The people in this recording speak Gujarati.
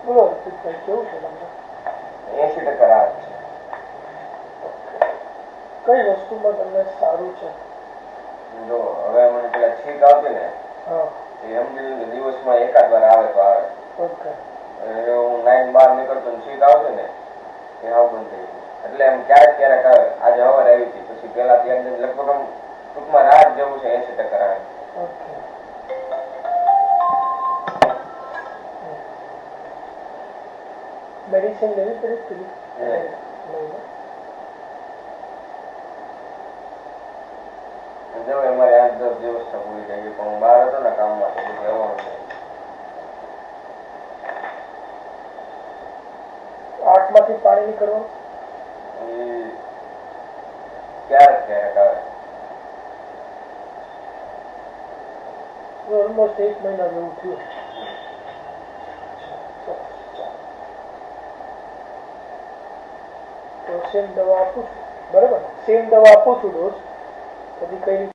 બોલો રસિકભાઈ, કેવું છે તમને? 80% રાહત છે. કઈ વસ્તુમાં તમને સારું છે? જો હવે મને પેલા છીંક આવતી ને, એમ દિવસમાં એકાદ વાર આવે તો આવે. હું નાઈન બહાર નીકળતો છીંક આવતી ને એ આવ બંધ થઈ ગયું. એટલે એમ ક્યારેક ક્યારેક આવે. આજે સવારે આવી હતી, પછી પેલા ત્યાં લગભગ આમ ટૂંકમાં રાહત જેવું છે. 80% રાહત. મેડિસિન લેવી પડી? અમારે 8-10 દિવસ પૂરી થઈ ગઈ, પણ હું બહાર હતો ને કામમાં તો બધું રહેવાનું નહીં. 8 માંથી પાણી નીકળવાનું ક્યારેક ક્યારેક આવે. ઓલમોસ્ટ 1 મહિના જેવું થયું. તો સેમ દવા આપું છું, બરાબર? સેમ દવા આપું છું ડોઝ. પછી કઈ